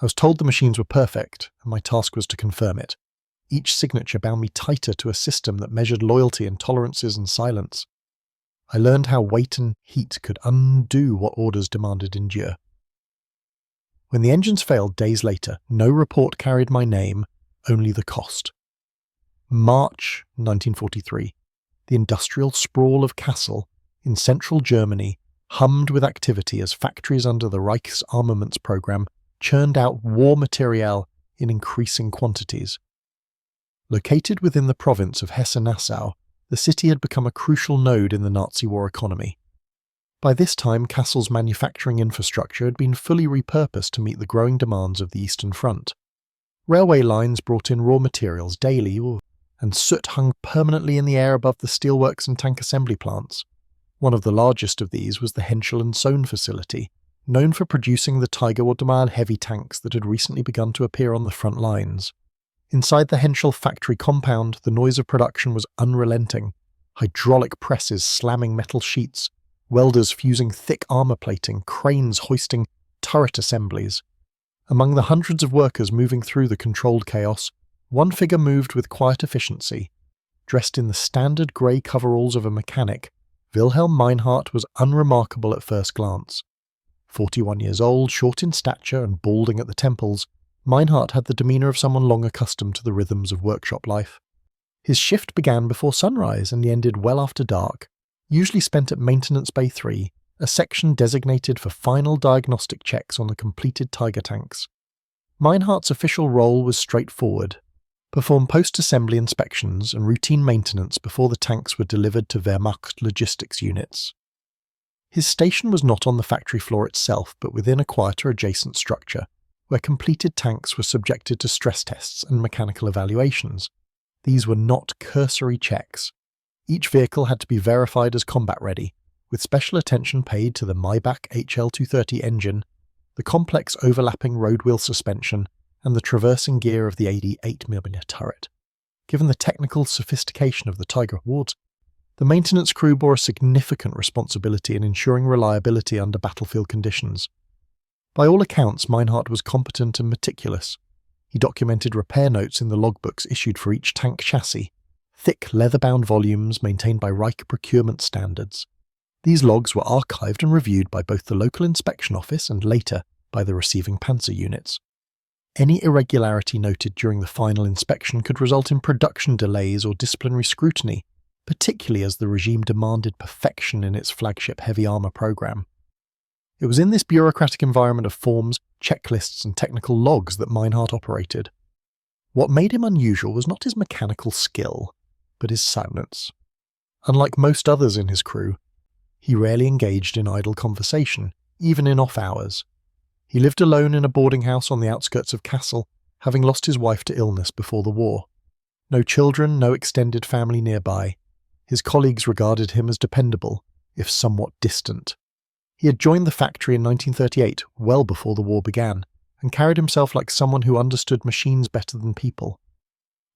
I was told the machines were perfect, and my task was to confirm it. Each signature bound me tighter to a system that measured loyalty and tolerances and silence. I learned how weight and heat could undo what orders demanded endure. When the engines failed days later, no report carried my name, only the cost. March 1943. The industrial sprawl of Kassel, in central Germany, hummed with activity as factories under the Reich's armaments program churned out war materiel in increasing quantities. Located within the province of Hesse-Nassau, the city had become a crucial node in the Nazi war economy. By this time, Kassel's manufacturing infrastructure had been fully repurposed to meet the growing demands of the Eastern Front. Railway lines brought in raw materials daily, and soot hung permanently in the air above the steelworks and tank assembly plants. One of the largest of these was the Henschel and Sohn facility, known for producing the Tiger Automal heavy tanks that had recently begun to appear on the front lines. Inside the Henschel factory compound, the noise of production was unrelenting. Hydraulic presses slamming metal sheets, welders fusing thick armor plating, cranes hoisting turret assemblies. Among the hundreds of workers moving through the controlled chaos, one figure moved with quiet efficiency. Dressed in the standard grey coveralls of a mechanic, Wilhelm Meinhardt was unremarkable at first glance. 41 years old, short in stature and balding at the temples, Meinhardt had the demeanour of someone long accustomed to the rhythms of workshop life. His shift began before sunrise and ended well after dark, usually spent at Maintenance Bay 3, a section designated for final diagnostic checks on the completed Tiger tanks. Meinhardt's official role was straightforward: perform post-assembly inspections and routine maintenance before the tanks were delivered to Wehrmacht logistics units. His station was not on the factory floor itself, but within a quieter adjacent structure, where completed tanks were subjected to stress tests and mechanical evaluations. These were not cursory checks. Each vehicle had to be verified as combat-ready, with special attention paid to the Maybach HL230 engine, the complex overlapping road-wheel suspension, and the traversing gear of the 88mm turret. Given the technical sophistication of the Tiger awards, the maintenance crew bore a significant responsibility in ensuring reliability under battlefield conditions. By all accounts, Meinhardt was competent and meticulous. He documented repair notes in the logbooks issued for each tank chassis, thick leather-bound volumes maintained by Reich procurement standards. These logs were archived and reviewed by both the local inspection office and later by the receiving panzer units. Any irregularity noted during the final inspection could result in production delays or disciplinary scrutiny, particularly as the regime demanded perfection in its flagship heavy armour program. It was in this bureaucratic environment of forms, checklists and technical logs that Meinhardt operated. What made him unusual was not his mechanical skill, but his silence. Unlike most others in his crew, he rarely engaged in idle conversation, even in off hours. He lived alone in a boarding house on the outskirts of Kassel, having lost his wife to illness before the war. No children, no extended family nearby. His colleagues regarded him as dependable, if somewhat distant. He had joined the factory in 1938, well before the war began, and carried himself like someone who understood machines better than people.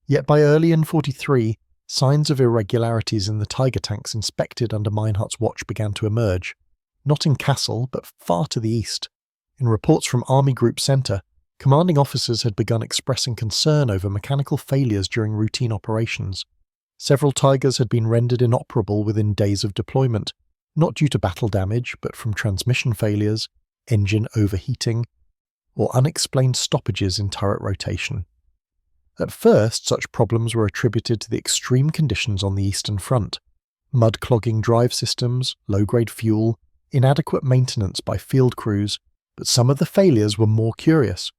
Yet by early in 1943, signs of irregularities in the Tiger tanks inspected under Meinhardt's watch began to emerge, not in Kassel, but far to the east. In reports from Army Group Center, commanding officers had begun expressing concern over mechanical failures during routine operations. Several Tigers had been rendered inoperable within days of deployment, not due to battle damage, but from transmission failures, engine overheating, or unexplained stoppages in turret rotation. At first, such problems were attributed to the extreme conditions on the Eastern Front: mud-clogging drive systems, low-grade fuel, inadequate maintenance by field crews, but some of the failures were more curious.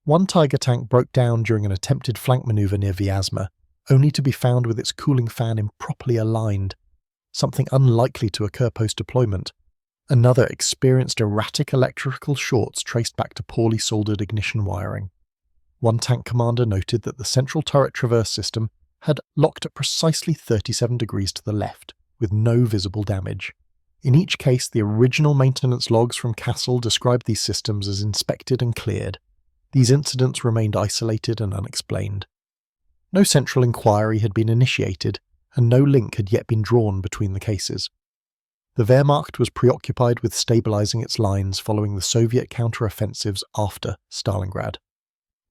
One Tiger tank broke down during an attempted flank maneuver near Vyazma, only to be found with its cooling fan improperly aligned, something unlikely to occur post-deployment. Another experienced erratic electrical shorts traced back to poorly soldered ignition wiring. One tank commander noted that the central turret traverse system had locked at precisely 37 degrees to the left, with no visible damage. In each case, the original maintenance logs from Kassel described these systems as inspected and cleared. These incidents remained isolated and unexplained. No central inquiry had been initiated, and no link had yet been drawn between the cases. The Wehrmacht was preoccupied with stabilizing its lines following the Soviet counter-offensives after Stalingrad.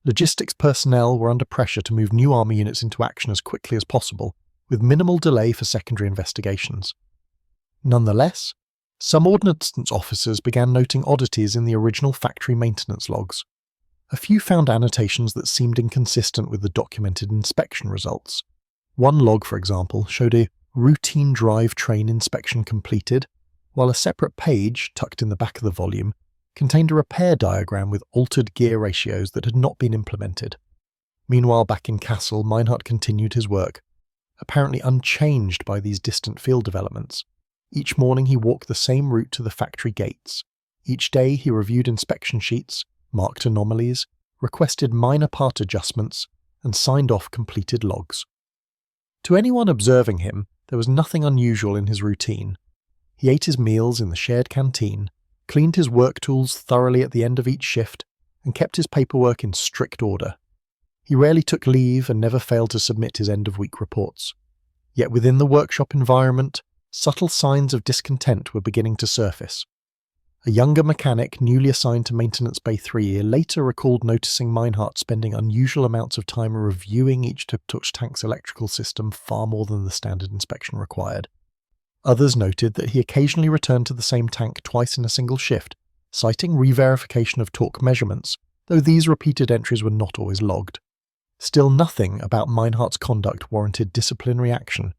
Logistics personnel were under pressure to move new army units into action as quickly as possible, with minimal delay for secondary investigations. Nonetheless, some ordnance officers began noting oddities in the original factory maintenance logs. A few found annotations that seemed inconsistent with the documented inspection results. One log, for example, showed a routine drive-train inspection completed, while a separate page, tucked in the back of the volume, contained a repair diagram with altered gear ratios that had not been implemented. Meanwhile, back in Kassel, Meinhardt continued his work, apparently unchanged by these distant field developments. Each morning he walked the same route to the factory gates. Each day he reviewed inspection sheets, marked anomalies, requested minor part adjustments, and signed off completed logs. To anyone observing him, there was nothing unusual in his routine. He ate his meals in the shared canteen, cleaned his work tools thoroughly at the end of each shift, and kept his paperwork in strict order. He rarely took leave and never failed to submit his end-of-week reports. Yet within the workshop environment, subtle signs of discontent were beginning to surface. A younger mechanic newly assigned to Maintenance Bay 3 later recalled noticing Meinhardt spending unusual amounts of time reviewing each tuk-tuk tank's electrical system far more than the standard inspection required. Others noted that he occasionally returned to the same tank twice in a single shift, citing re-verification of torque measurements, though these repeated entries were not always logged. Still, nothing about Meinhardt's conduct warranted disciplinary action.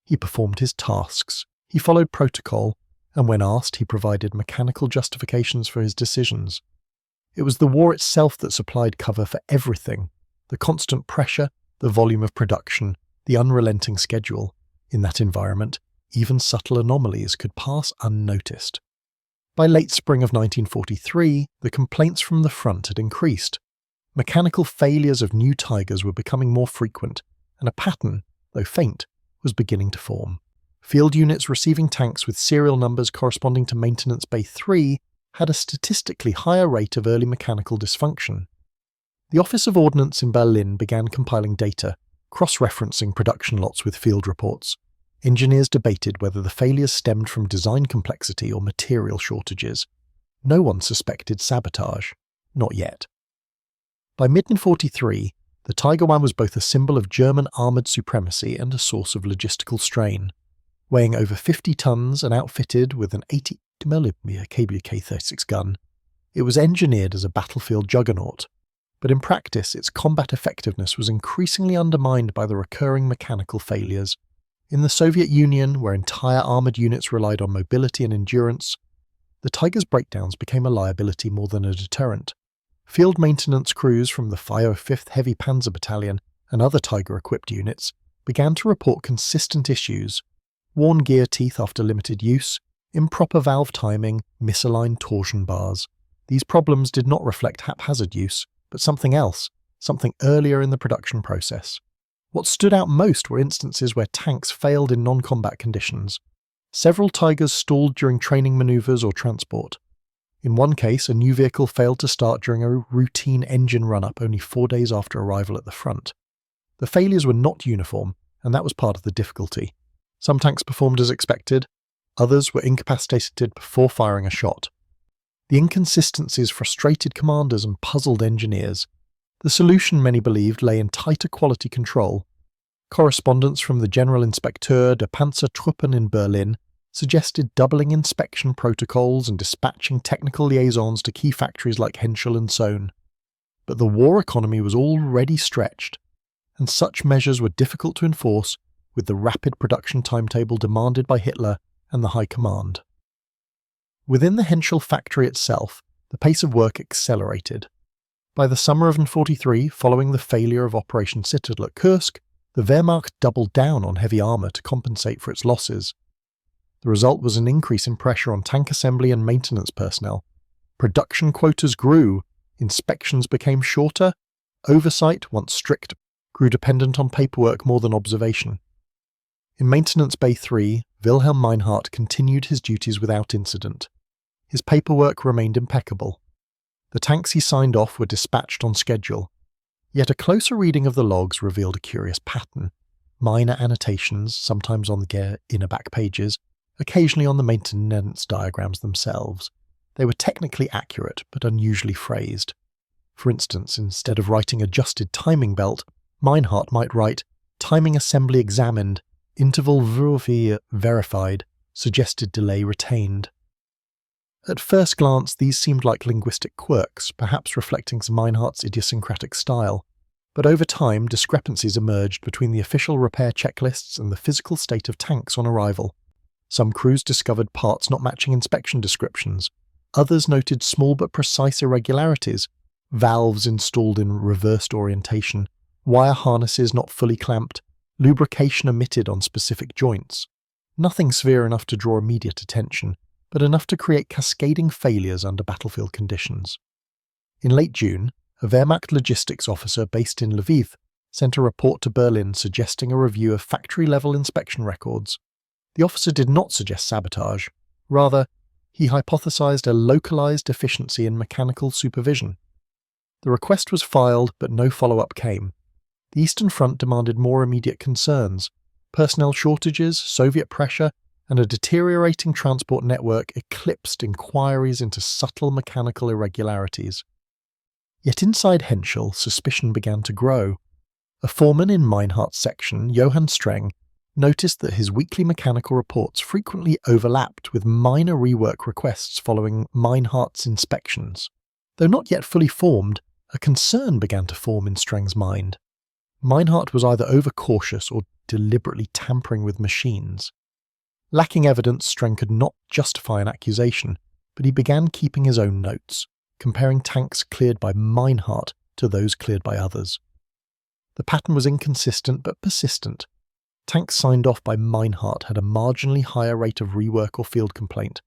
He performed his tasks, he followed protocol, and when asked, he provided mechanical justifications for his decisions. It was the war itself that supplied cover for everything: the constant pressure, the volume of production, the unrelenting schedule. In that environment, even subtle anomalies could pass unnoticed. By late spring of 1943, the complaints from the front had increased. Mechanical failures of new Tigers were becoming more frequent, and a pattern, though faint, was beginning to form. Field units receiving tanks with serial numbers corresponding to Maintenance Bay 3 had a statistically higher rate of early mechanical dysfunction. The Office of Ordnance in Berlin began compiling data, cross-referencing production lots with field reports. Engineers debated whether the failures stemmed from design complexity or material shortages. No one suspected sabotage. Not yet. By mid-1943, the Tiger I was both a symbol of German armoured supremacy and a source of logistical strain. Weighing over 50 tons and outfitted with an 80mm KBK-36 gun, it was engineered as a battlefield juggernaut, but in practice its combat effectiveness was increasingly undermined by the recurring mechanical failures. In the Soviet Union, where entire armoured units relied on mobility and endurance, the Tiger's breakdowns became a liability more than a deterrent. Field maintenance crews from the 505th Heavy Panzer Battalion and other Tiger-equipped units began to report consistent issues: worn gear teeth after limited use, improper valve timing, misaligned torsion bars. These problems did not reflect haphazard use, but something else, something earlier in the production process. What stood out most were instances where tanks failed in non-combat conditions. Several Tigers stalled during training maneuvers or transport. In one case, a new vehicle failed to start during a routine engine run-up only 4 days after arrival at the front. The failures were not uniform, and that was part of the difficulty. Some tanks performed as expected, others were incapacitated before firing a shot. The inconsistencies frustrated commanders and puzzled engineers. The solution, many believed, lay in tighter quality control. Correspondence from the General Inspecteur der Panzertruppen in Berlin suggested doubling inspection protocols and dispatching technical liaisons to key factories like Henschel and Sohn. But the war economy was already stretched, and such measures were difficult to enforce with the rapid production timetable demanded by Hitler and the High Command. Within the Henschel factory itself, the pace of work accelerated. By the summer of 1943, following the failure of Operation Citadel at Kursk, the Wehrmacht doubled down on heavy armour to compensate for its losses. The result was an increase in pressure on tank assembly and maintenance personnel. Production quotas grew, inspections became shorter, oversight, once strict, grew dependent on paperwork more than observation. In Maintenance Bay 3, Wilhelm Meinhardt continued his duties without incident. His paperwork remained impeccable. The tanks he signed off were dispatched on schedule. Yet a closer reading of the logs revealed a curious pattern. Minor annotations, sometimes on the inner back pages, occasionally on the maintenance diagrams themselves. They were technically accurate, but unusually phrased. For instance, instead of writing adjusted timing belt, Meinhardt might write timing assembly examined, interval verified, suggested delay retained. At first glance, these seemed like linguistic quirks, perhaps reflecting Meinhardt's idiosyncratic style. But over time, discrepancies emerged between the official repair checklists and the physical state of tanks on arrival. Some crews discovered parts not matching inspection descriptions. Others noted small but precise irregularities, valves installed in reversed orientation, wire harnesses not fully clamped, lubrication omitted on specific joints. Nothing severe enough to draw immediate attention, but enough to create cascading failures under battlefield conditions. In late June, a Wehrmacht logistics officer based in Lviv sent a report to Berlin suggesting a review of factory-level inspection records. The officer did not suggest sabotage. Rather, he hypothesized a localized deficiency in mechanical supervision. The request was filed, but no follow-up came. The Eastern Front demanded more immediate concerns. Personnel shortages, Soviet pressure, and a deteriorating transport network eclipsed inquiries into subtle mechanical irregularities. Yet inside Henschel, suspicion began to grow. A foreman in Meinhardt's section, Johann Streng, noticed that his weekly mechanical reports frequently overlapped with minor rework requests following Meinhardt's inspections. Though not yet fully formed, a concern began to form in Streng's mind. Meinhardt was either overcautious or deliberately tampering with machines. Lacking evidence, Streng could not justify an accusation, but he began keeping his own notes, comparing tanks cleared by Meinhardt to those cleared by others. The pattern was inconsistent but persistent. Tanks signed off by Meinhardt had a marginally higher rate of rework or field complaint.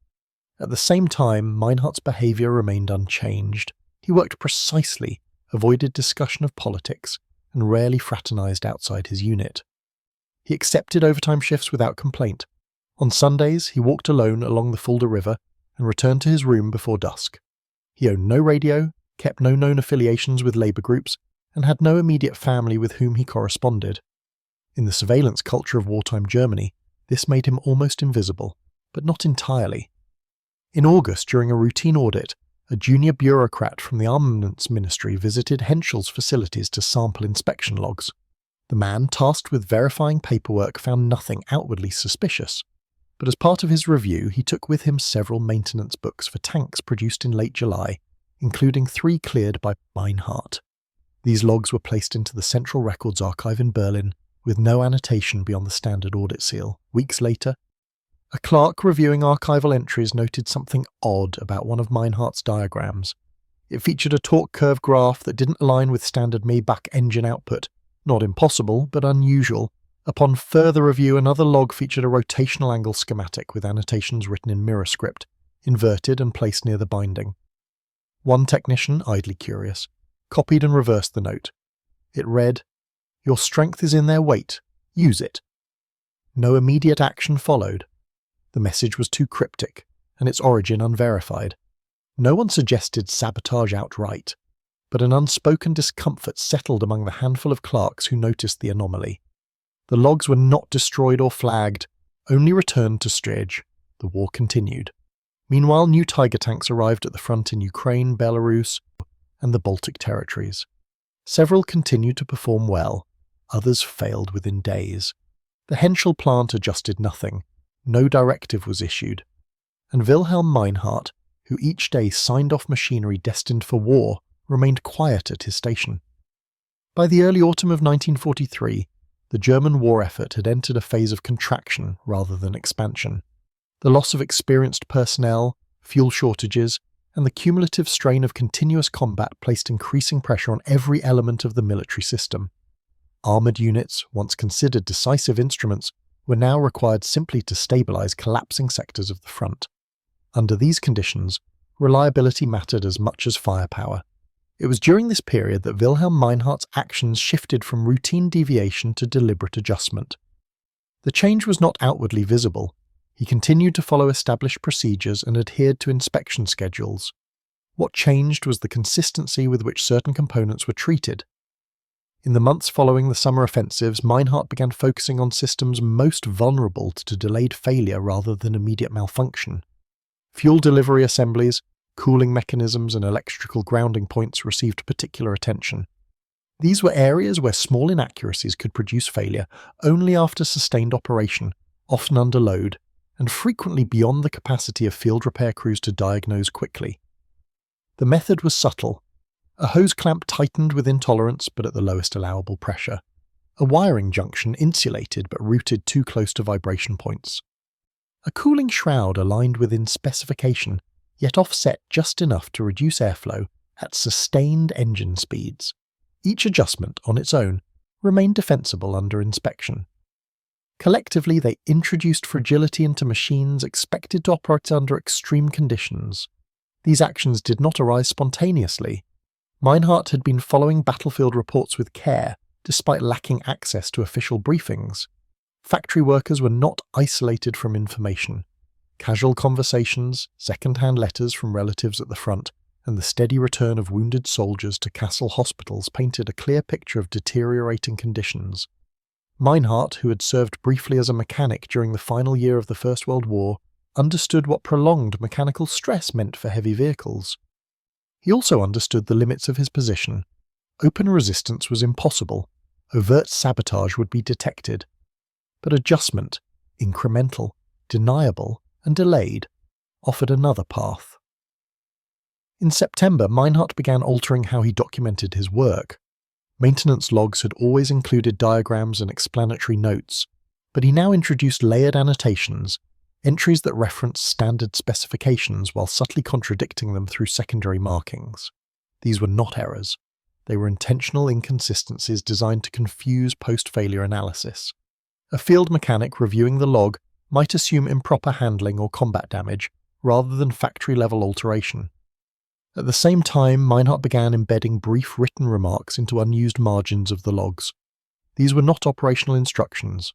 At the same time, Meinhardt's behaviour remained unchanged. He worked precisely, avoided discussion of politics, and rarely fraternized outside his unit. He accepted overtime shifts without complaint. On Sundays, he walked alone along the Fulda River and returned to his room before dusk. He owned no radio, kept no known affiliations with labour groups, and had no immediate family with whom he corresponded. In the surveillance culture of wartime Germany, this made him almost invisible, but not entirely. In August, during a routine audit, a junior bureaucrat from the Armaments Ministry visited Henschel's facilities to sample inspection logs. The man tasked with verifying paperwork found nothing outwardly suspicious, but as part of his review he took with him several maintenance books for tanks produced in late July, including 3 cleared by Meinhardt. These logs were placed into the Central Records Archive in Berlin, with no annotation beyond the standard audit seal. Weeks later, a clerk reviewing archival entries noted something odd about one of Meinhardt's diagrams. It featured a torque curve graph that didn't align with standard Maybach engine output. Not impossible, but unusual. Upon further review, another log featured a rotational angle schematic with annotations written in mirror script, inverted and placed near the binding. One technician, idly curious, copied and reversed the note. It read, "Your strength is in their weight. Use it." No immediate action followed. The message was too cryptic, and its origin unverified. No one suggested sabotage outright, but an unspoken discomfort settled among the handful of clerks who noticed the anomaly. The logs were not destroyed or flagged, only returned to Strige. The war continued. Meanwhile, new Tiger tanks arrived at the front in Ukraine, Belarus, and the Baltic territories. Several continued to perform well, others failed within days. The Henschel plant adjusted nothing. No directive was issued, and Wilhelm Meinhardt, who each day signed off machinery destined for war, remained quiet at his station. By the early autumn of 1943, the German war effort had entered a phase of contraction rather than expansion. The loss of experienced personnel, fuel shortages, and the cumulative strain of continuous combat placed increasing pressure on every element of the military system. Armoured units, once considered decisive instruments, were now required simply to stabilise collapsing sectors of the front. Under these conditions, reliability mattered as much as firepower. It was during this period that Wilhelm Meinhardt's actions shifted from routine deviation to deliberate adjustment. The change was not outwardly visible. He continued to follow established procedures and adhered to inspection schedules. What changed was the consistency with which certain components were treated. In the months following the summer offensives, Meinhardt began focusing on systems most vulnerable to delayed failure rather than immediate malfunction. Fuel delivery assemblies, cooling mechanisms, and electrical grounding points received particular attention. These were areas where small inaccuracies could produce failure only after sustained operation, often under load, and frequently beyond the capacity of field repair crews to diagnose quickly. The method was subtle. A hose clamp tightened within tolerance but at the lowest allowable pressure. A wiring junction insulated but routed too close to vibration points. A cooling shroud aligned within specification, yet offset just enough to reduce airflow at sustained engine speeds. Each adjustment, on its own, remained defensible under inspection. Collectively, they introduced fragility into machines expected to operate under extreme conditions. These actions did not arise spontaneously. Meinhardt had been following battlefield reports with care, despite lacking access to official briefings. Factory workers were not isolated from information. Casual conversations, second-hand letters from relatives at the front, and the steady return of wounded soldiers to Kassel hospitals painted a clear picture of deteriorating conditions. Meinhardt, who had served briefly as a mechanic during the final year of the First World War, understood what prolonged mechanical stress meant for heavy vehicles. He also understood the limits of his position. Open resistance was impossible. Overt sabotage would be detected. But adjustment, incremental, deniable, and delayed, offered another path. In September, Meinhardt began altering how he documented his work. Maintenance logs had always included diagrams and explanatory notes, but he now introduced layered annotations, entries that referenced standard specifications while subtly contradicting them through secondary markings. These were not errors. They were intentional inconsistencies designed to confuse post-failure analysis. A field mechanic reviewing the log might assume improper handling or combat damage, rather than factory-level alteration. At the same time, Meinhardt began embedding brief written remarks into unused margins of the logs. These were not operational instructions.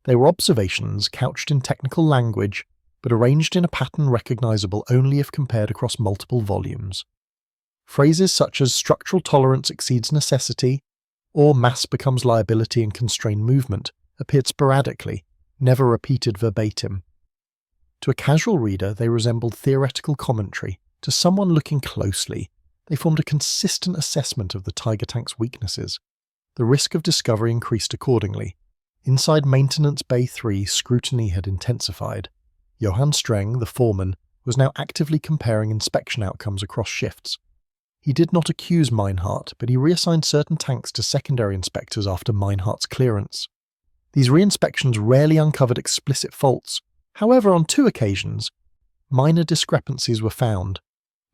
They were observations couched in technical language, but arranged in a pattern recognizable only if compared across multiple volumes. Phrases such as structural tolerance exceeds necessity, or mass becomes liability and constrained movement, appeared sporadically, never repeated verbatim. To a casual reader, they resembled theoretical commentary. To someone looking closely, they formed a consistent assessment of the Tiger tank's weaknesses. The risk of discovery increased accordingly. Inside Maintenance Bay 3, scrutiny had intensified. Johann Streng, the foreman, was now actively comparing inspection outcomes across shifts. He did not accuse Meinhardt, but he reassigned certain tanks to secondary inspectors after Meinhardt's clearance. These re-inspections rarely uncovered explicit faults. However, on 2 occasions, minor discrepancies were found.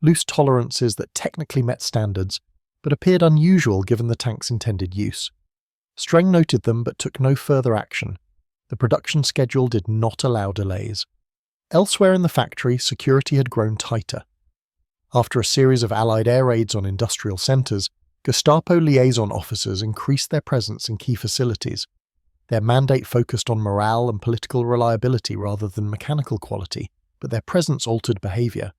Loose tolerances that technically met standards, but appeared unusual given the tank's intended use. Streng noted them but took no further action. The production schedule did not allow delays. Elsewhere in the factory, security had grown tighter. After a series of Allied air raids on industrial centres, Gestapo liaison officers increased their presence in key facilities. Their mandate focused on morale and political reliability rather than mechanical quality, but their presence altered behaviour.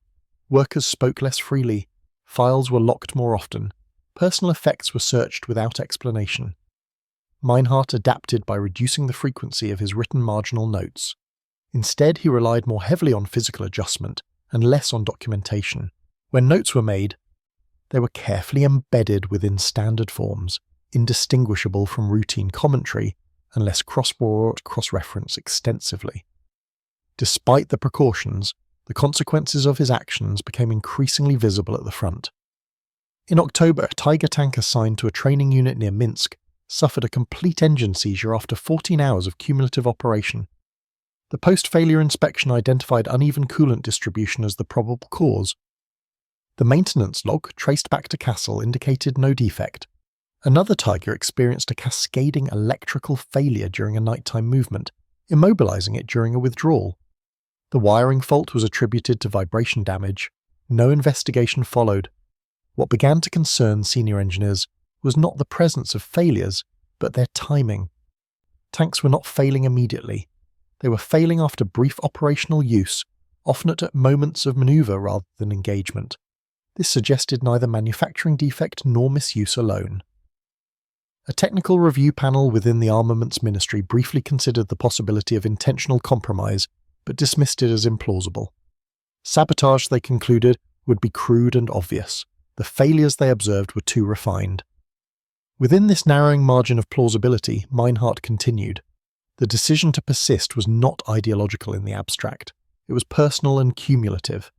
Workers spoke less freely, files were locked more often, personal effects were searched without explanation. Meinhardt adapted by reducing the frequency of his written marginal notes. Instead, he relied more heavily on physical adjustment and less on documentation. When notes were made, they were carefully embedded within standard forms, indistinguishable from routine commentary, unless cross-referenced extensively. Despite the precautions, the consequences of his actions became increasingly visible at the front. In October, a Tiger tank assigned to a training unit near Minsk suffered a complete engine seizure after 14 hours of cumulative operation. The post-failure inspection identified uneven coolant distribution as the probable cause. The maintenance log, traced back to Kassel, indicated no defect. Another Tiger experienced a cascading electrical failure during a nighttime movement, immobilizing it during a withdrawal. The wiring fault was attributed to vibration damage. No investigation followed. What began to concern senior engineers was not the presence of failures, but their timing. Tanks were not failing immediately. They were failing after brief operational use, often at moments of manoeuvre rather than engagement. This suggested neither manufacturing defect nor misuse alone. A technical review panel within the Armaments Ministry briefly considered the possibility of intentional compromise, but dismissed it as implausible. Sabotage, they concluded, would be crude and obvious. The failures they observed were too refined. Within this narrowing margin of plausibility, Meinhardt continued. The decision to persist was not ideological in the abstract. It was personal and cumulative.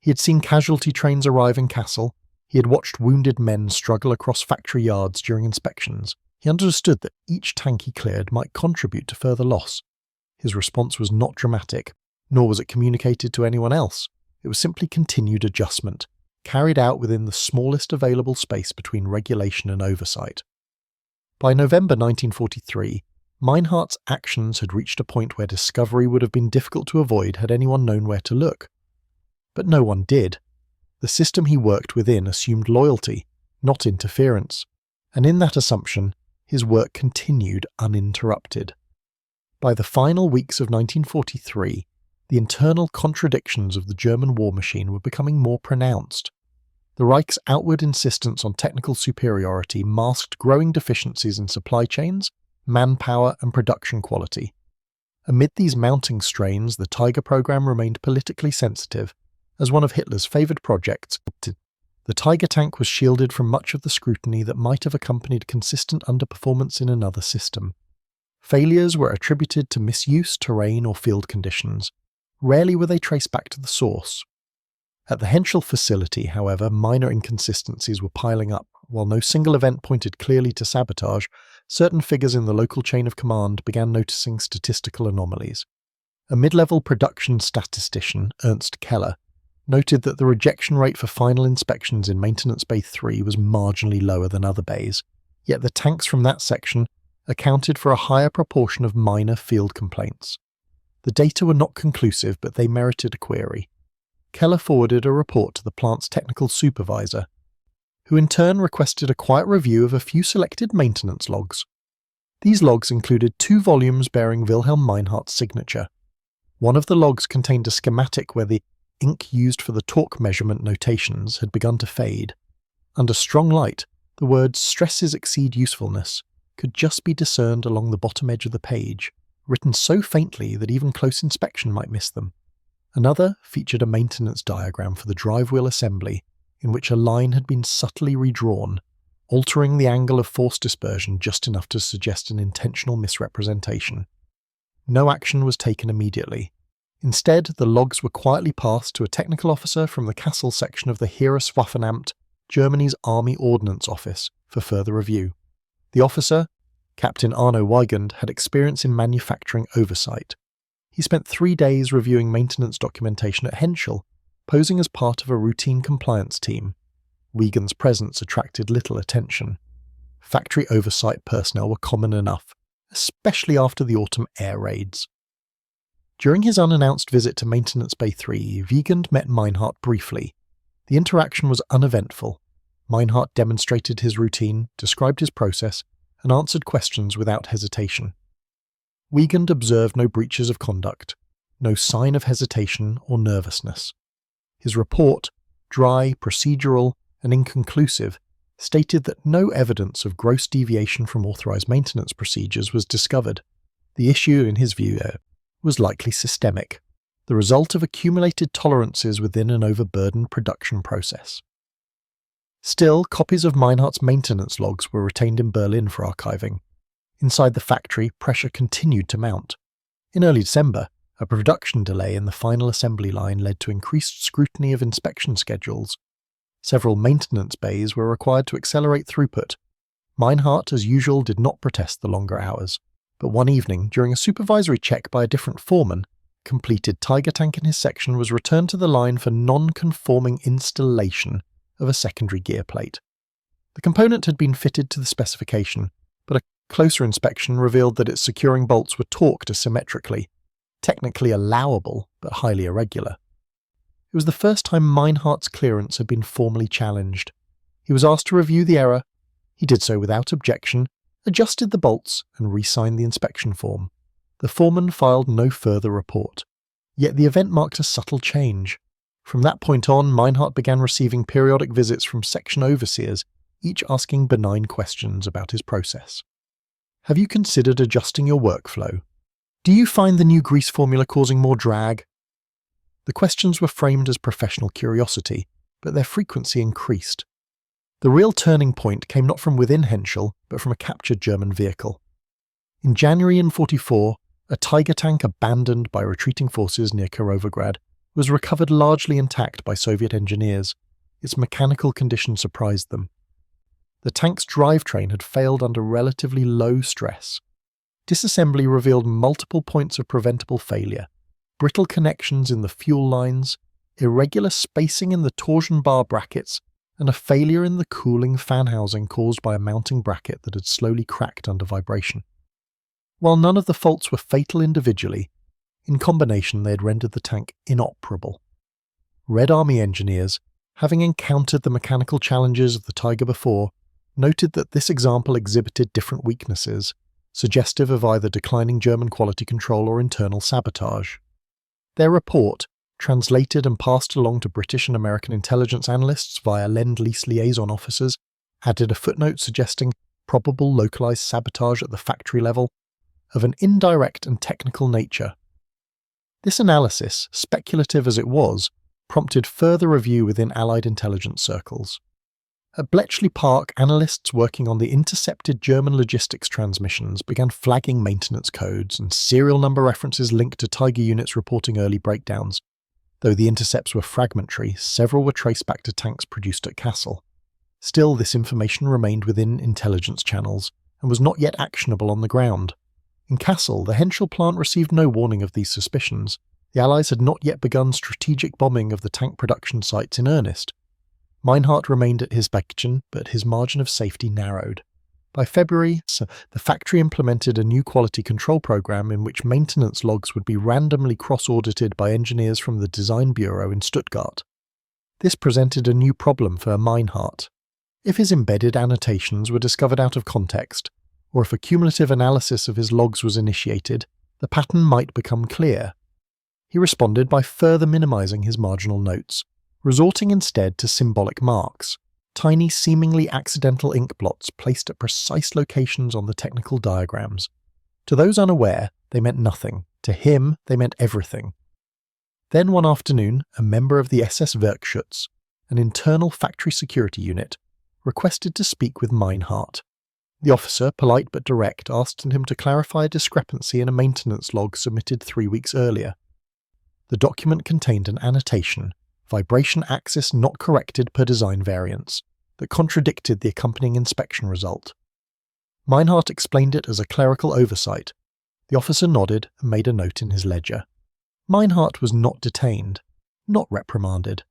He had seen casualty trains arrive in Kassel. He had watched wounded men struggle across factory yards during inspections. He understood that each tank he cleared might contribute to further loss. His response was not dramatic, nor was it communicated to anyone else. It was simply continued adjustment, carried out within the smallest available space between regulation and oversight. By November 1943, Meinhardt's actions had reached a point where discovery would have been difficult to avoid had anyone known where to look. But no one did. The system he worked within assumed loyalty, not interference, and in that assumption, his work continued uninterrupted. By the final weeks of 1943, the internal contradictions of the German war machine were becoming more pronounced. The Reich's outward insistence on technical superiority masked growing deficiencies in supply chains, manpower, and production quality. Amid these mounting strains, the Tiger program remained politically sensitive, as one of Hitler's favoured projects. The Tiger tank was shielded from much of the scrutiny that might have accompanied consistent underperformance in another system. Failures were attributed to misuse, terrain, or field conditions. Rarely were they traced back to the source. At the Henschel facility, however, minor inconsistencies were piling up. While no single event pointed clearly to sabotage, certain figures in the local chain of command began noticing statistical anomalies. A mid-level production statistician, Ernst Keller, noted that the rejection rate for final inspections in Maintenance Bay 3 was marginally lower than other bays, yet the tanks from that section accounted for a higher proportion of minor field complaints. The data were not conclusive, but they merited a query. Keller forwarded a report to the plant's technical supervisor, who in turn requested a quiet review of a few selected maintenance logs. These logs included 2 volumes bearing Wilhelm Meinhardt's signature. One of the logs contained a schematic where the ink used for the torque measurement notations had begun to fade. Under strong light, the words "stresses exceed usefulness" could just be discerned along the bottom edge of the page, written so faintly that even close inspection might miss them. Another featured a maintenance diagram for the drive wheel assembly, in which a line had been subtly redrawn, altering the angle of force dispersion just enough to suggest an intentional misrepresentation. No action was taken immediately. Instead, the logs were quietly passed to a technical officer from the Kassel section of the Heereswaffenamt, Germany's Army Ordnance Office, for further review. The officer, Captain Arno Weigand, had experience in manufacturing oversight. He spent 3 days reviewing maintenance documentation at Henschel, posing as part of a routine compliance team. Weigand's presence attracted little attention. Factory oversight personnel were common enough, especially after the autumn air raids. During his unannounced visit to Maintenance Bay 3, Weigand met Meinhardt briefly. The interaction was uneventful. Meinhardt demonstrated his routine, described his process, and answered questions without hesitation. Weigand observed no breaches of conduct, no sign of hesitation or nervousness. His report, dry, procedural, and inconclusive, stated that no evidence of gross deviation from authorized maintenance procedures was discovered. The issue, in his view, was likely systemic, the result of accumulated tolerances within an overburdened production process. Still, copies of Meinhardt's maintenance logs were retained in Berlin for archiving. Inside the factory, pressure continued to mount. In early December, a production delay in the final assembly line led to increased scrutiny of inspection schedules. Several maintenance bays were required to accelerate throughput. Meinhardt, as usual, did not protest the longer hours, but one evening, during a supervisory check by a different foreman, a completed Tiger tank in his section was returned to the line for non-conforming installation of a secondary gear plate. The component had been fitted to the specification, but a closer inspection revealed that its securing bolts were torqued asymmetrically, technically allowable but highly irregular. It was the first time Meinhardt's clearance had been formally challenged. He was asked to review the error. He did so without objection, adjusted the bolts, and re-signed the inspection form. The foreman filed no further report. Yet the event marked a subtle change. From that point on, Meinhardt began receiving periodic visits from section overseers, each asking benign questions about his process. Have you considered adjusting your workflow? Do you find the new grease formula causing more drag? The questions were framed as professional curiosity, but their frequency increased. The real turning point came not from within Henschel, but from a captured German vehicle. In January 1944, a Tiger tank abandoned by retreating forces near Kirovograd was recovered largely intact by Soviet engineers. Its mechanical condition surprised them. The tank's drivetrain had failed under relatively low stress. Disassembly revealed multiple points of preventable failure, brittle connections in the fuel lines, irregular spacing in the torsion bar brackets, and a failure in the cooling fan housing caused by a mounting bracket that had slowly cracked under vibration. While none of the faults were fatal individually, in combination they had rendered the tank inoperable. Red Army engineers, having encountered the mechanical challenges of the Tiger before, noted that this example exhibited different weaknesses, suggestive of either declining German quality control or internal sabotage. Their report, translated and passed along to British and American intelligence analysts via Lend-Lease liaison officers, added a footnote suggesting probable localized sabotage at the factory level of an indirect and technical nature. This analysis, speculative as it was, prompted further review within Allied intelligence circles. At Bletchley Park, analysts working on the intercepted German logistics transmissions began flagging maintenance codes and serial number references linked to Tiger units reporting early breakdowns. Though the intercepts were fragmentary, several were traced back to tanks produced at Kassel. Still, this information remained within intelligence channels and was not yet actionable on the ground. In Kassel, the Henschel plant received no warning of these suspicions. The Allies had not yet begun strategic bombing of the tank production sites in earnest. Meinhardt remained at Hisbekchen, but his margin of safety narrowed. By February, the factory implemented a new quality control program in which maintenance logs would be randomly cross-audited by engineers from the design bureau in Stuttgart. This presented a new problem for Meinhardt. If his embedded annotations were discovered out of context, or if a cumulative analysis of his logs was initiated, the pattern might become clear. He responded by further minimizing his marginal notes, resorting instead to symbolic marks, tiny seemingly accidental ink blots placed at precise locations on the technical diagrams. To those unaware, they meant nothing. To him, they meant everything. Then one afternoon, a member of the SS Werkschutz, an internal factory security unit, requested to speak with Meinhardt. The officer, polite but direct, asked him to clarify a discrepancy in a maintenance log submitted 3 weeks earlier. The document contained an annotation, vibration axis not corrected per design variance, that contradicted the accompanying inspection result. Meinhardt explained it as a clerical oversight. The officer nodded and made a note in his ledger. Meinhardt was not detained, not reprimanded,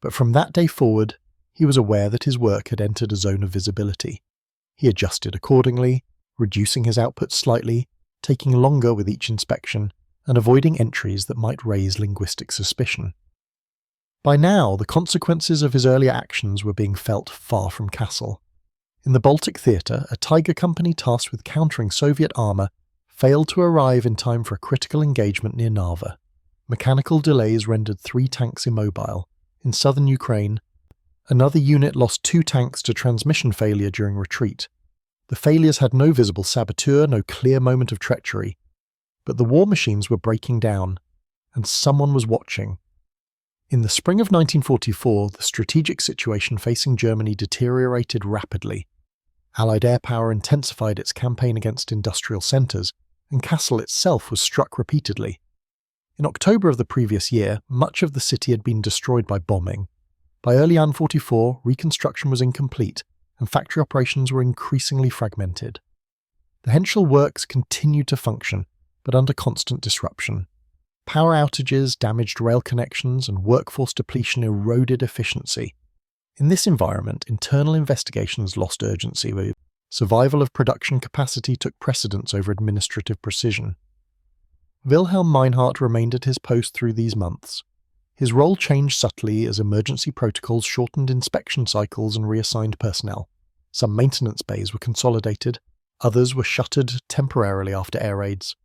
but from that day forward, he was aware that his work had entered a zone of visibility. He adjusted accordingly, reducing his output slightly, taking longer with each inspection, and avoiding entries that might raise linguistic suspicion. By now, the consequences of his earlier actions were being felt far from Kassel. In the Baltic Theatre, a Tiger company tasked with countering Soviet armour failed to arrive in time for a critical engagement near Narva. Mechanical delays rendered 3 tanks immobile. In southern Ukraine, another unit lost 2 tanks to transmission failure during retreat. The failures had no visible saboteur, no clear moment of treachery. But the war machines were breaking down, and someone was watching. In the spring of 1944, the strategic situation facing Germany deteriorated rapidly. Allied air power intensified its campaign against industrial centres, and Kassel itself was struck repeatedly. In October of the previous year, much of the city had been destroyed by bombing. By early 1944, reconstruction was incomplete, and factory operations were increasingly fragmented. The Henschel works continued to function, but under constant disruption. Power outages damaged rail connections and workforce depletion eroded efficiency. In this environment, internal investigations lost urgency. Survival of production capacity took precedence over administrative precision. Wilhelm Meinhardt remained at his post through these months. His role changed subtly as emergency protocols shortened inspection cycles and reassigned personnel. Some maintenance bays were consolidated, others were shuttered temporarily after air raids.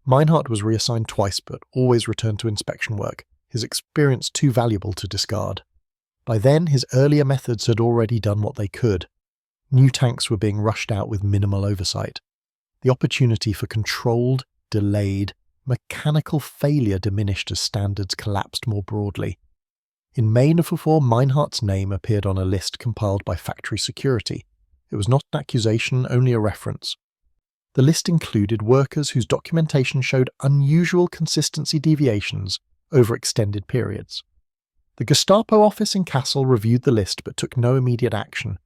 Meinhardt was reassigned twice but always returned to inspection work, his experience too valuable to discard. By then, his earlier methods had already done what they could. New tanks were being rushed out with minimal oversight. The opportunity for controlled, delayed, mechanical failure diminished as standards collapsed more broadly. In May 1944, Meinhardt's name appeared on a list compiled by Factory Security. It was not an accusation, only a reference. The list included workers whose documentation showed unusual consistency deviations over extended periods. The Gestapo office in Kassel reviewed the list but took no immediate action.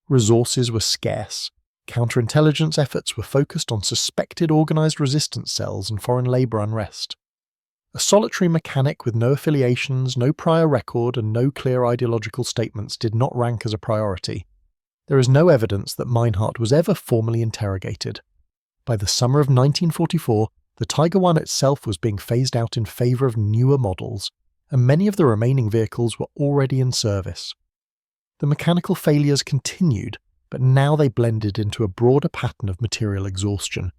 Resources were scarce. Counterintelligence efforts were focused on suspected organised resistance cells and foreign labour unrest. A solitary mechanic with no affiliations, no prior record, and no clear ideological statements did not rank as a priority. There is no evidence that Meinhardt was ever formally interrogated. By the summer of 1944, the Tiger I itself was being phased out in favour of newer models, and many of the remaining vehicles were already in service. The mechanical failures continued, but now they blended into a broader pattern of material exhaustion.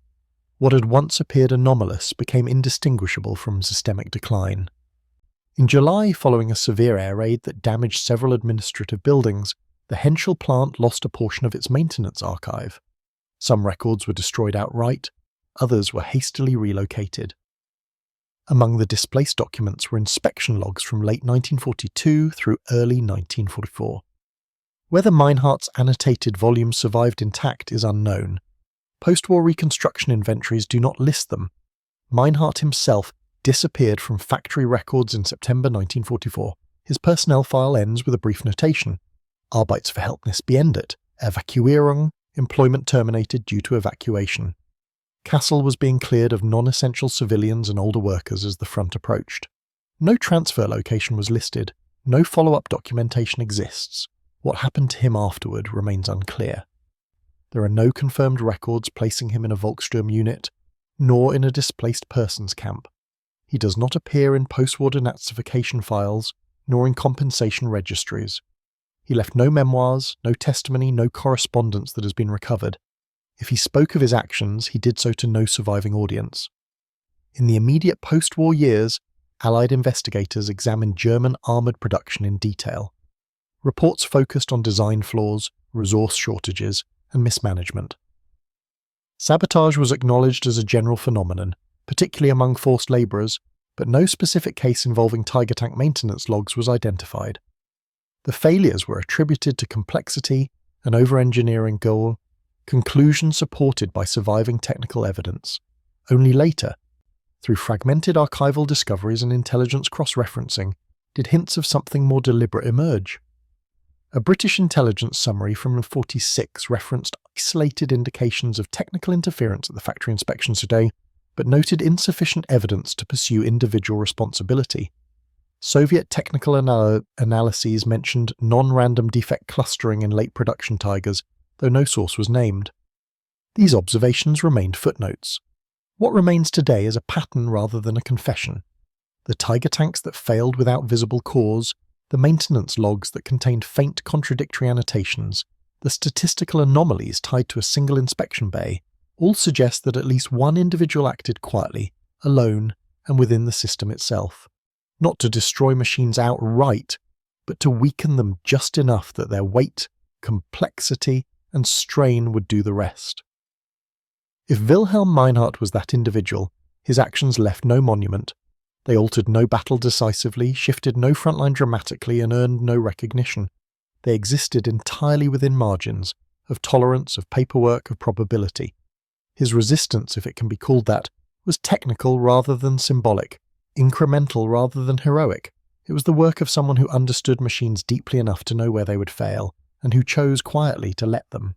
What had once appeared anomalous became indistinguishable from systemic decline. In July, following a severe air raid that damaged several administrative buildings, the Henschel plant lost a portion of its maintenance archive. Some records were destroyed outright, others were hastily relocated. Among the displaced documents were inspection logs from late 1942 through early 1944. Whether Meinhardt's annotated volumes survived intact is unknown. Post-war reconstruction inventories do not list them. Meinhardt himself disappeared from factory records in September 1944. His personnel file ends with a brief notation: Arbeitsverhältnis beendet, Evakuierung, employment terminated due to evacuation. Kassel was being cleared of non-essential civilians and older workers as the front approached. No transfer location was listed, no follow-up documentation exists. What happened to him afterward remains unclear. There are no confirmed records placing him in a Volkssturm unit, nor in a displaced persons camp. He does not appear in post-war denazification files, nor in compensation registries. He left no memoirs, no testimony, no correspondence that has been recovered. If he spoke of his actions, he did so to no surviving audience. In the immediate post-war years, Allied investigators examined German armoured production in detail. Reports focused on design flaws, resource shortages, and mismanagement. Sabotage was acknowledged as a general phenomenon, particularly among forced labourers, but no specific case involving Tiger tank maintenance logs was identified. The failures were attributed to complexity, an over-engineering goal, conclusions supported by surviving technical evidence. Only later, through fragmented archival discoveries and intelligence cross-referencing, did hints of something more deliberate emerge. A British intelligence summary from 1946 referenced isolated indications of technical interference at the factory inspections today, but noted insufficient evidence to pursue individual responsibility. Soviet technical analyses mentioned non-random defect clustering in late production Tigers, though no source was named. These observations remained footnotes. What remains today is a pattern rather than a confession. The Tiger tanks that failed without visible cause, the maintenance logs that contained faint contradictory annotations, the statistical anomalies tied to a single inspection bay, all suggest that at least one individual acted quietly, alone, and within the system itself. Not to destroy machines outright, but to weaken them just enough that their weight, complexity, and strain would do the rest. If Wilhelm Meinhardt was that individual, his actions left no monument. They altered no battle decisively, shifted no frontline dramatically, and earned no recognition. They existed entirely within margins, of tolerance, of paperwork, of probability. His resistance, if it can be called that, was technical rather than symbolic, incremental rather than heroic. It was the work of someone who understood machines deeply enough to know where they would fail, and who chose quietly to let them.